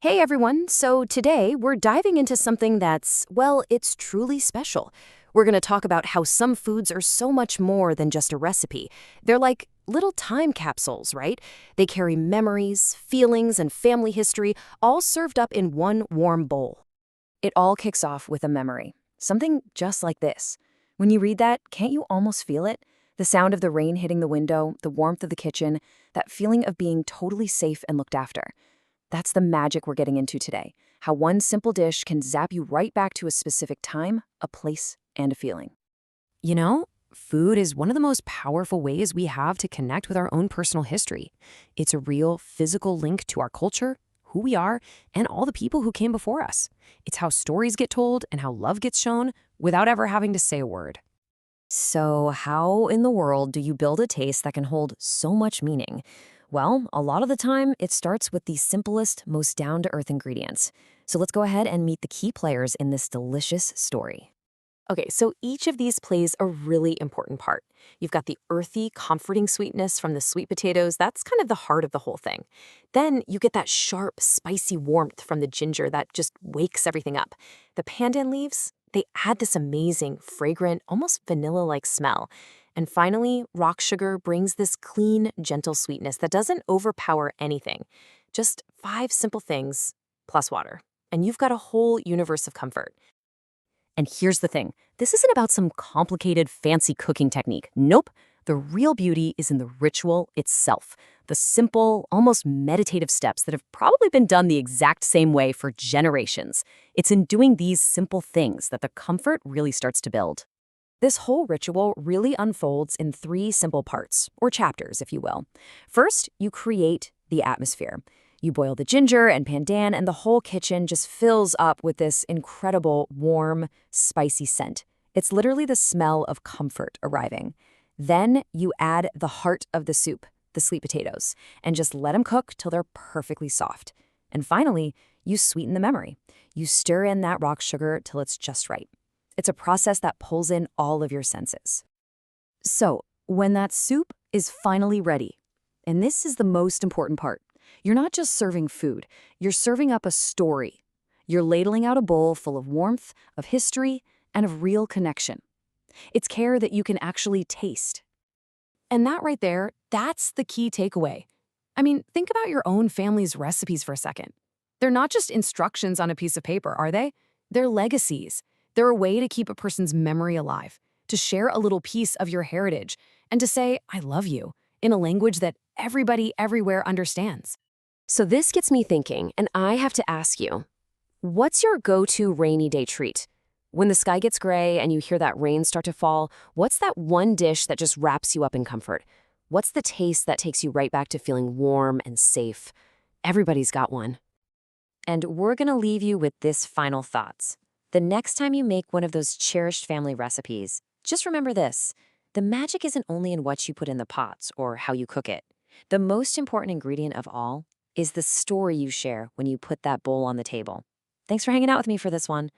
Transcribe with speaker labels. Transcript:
Speaker 1: Hey everyone, so today we're diving into something that's, well, it's truly special. We're going to talk about how some foods are so much more than just a recipe. They're like little time capsules, right? They carry memories, feelings, and family history, all served up in one warm bowl. It all kicks off with a memory, something just like this. When you read that, can't you almost feel it? The sound of the rain hitting the window, the warmth of the kitchen, that feeling of being totally safe and looked after. That's the magic we're getting into today. How one simple dish can zap you right back to a specific time, a place, and a feeling. You know, food is one of the most powerful ways we have to connect with our own personal history. It's a real physical link to our culture, who we are, and all the people who came before us. It's how stories get told and how love gets shown without ever having to say a word. So, how in the world do you build a taste that can hold so much meaning? Well, a lot of the time, it starts with the simplest, most down-to-earth ingredients. So let's go ahead and meet the key players in this delicious story. Okay, so each of these plays a really important part. You've got the earthy, comforting sweetness from the sweet potatoes. That's kind of the heart of the whole thing. Then you get that sharp, spicy warmth from the ginger that just wakes everything up. The pandan leaves, they add this amazing, fragrant, almost vanilla-like smell. And finally, rock sugar brings this clean, gentle sweetness that doesn't overpower anything. Just five simple things plus water. And you've got a whole universe of comfort. And here's the thing, this isn't about some complicated, fancy cooking technique. Nope. The real beauty is in the ritual itself. The simple, almost meditative steps that have probably been done the exact same way for generations. It's in doing these simple things that the comfort really starts to build. This whole ritual really unfolds in three simple parts, or chapters, if you will. First, you create the atmosphere. You boil the ginger and pandan, and the whole kitchen just fills up with this incredible, warm, spicy scent. It's literally the smell of comfort arriving. Then you add the heart of the soup, the sweet potatoes, and just let them cook till they're perfectly soft. And finally, you sweeten the memory. You stir in that rock sugar till it's just right. It's a process that pulls in all of your senses. So, when that soup is finally ready, and this is the most important part, you're not just serving food, you're serving up a story. You're ladling out a bowl full of warmth, of history, and of real connection. It's care that you can actually taste. And that right there, that's the key takeaway. I mean, think about your own family's recipes for a second. They're not just instructions on a piece of paper, are they? They're legacies. They're a way to keep a person's memory alive, to share a little piece of your heritage, and to say, I love you, in a language that everybody everywhere understands. So this gets me thinking, and I have to ask you, what's your go-to rainy day treat? When the sky gets gray and you hear that rain start to fall, what's that one dish that just wraps you up in comfort? What's the taste that takes you right back to feeling warm and safe? Everybody's got one. And we're going to leave you with this final thoughts. The next time you make one of those cherished family recipes, just remember this. The magic isn't only in what you put in the pots or how you cook it. The most important ingredient of all is the story you share when you put that bowl on the table. Thanks for hanging out with me for this one.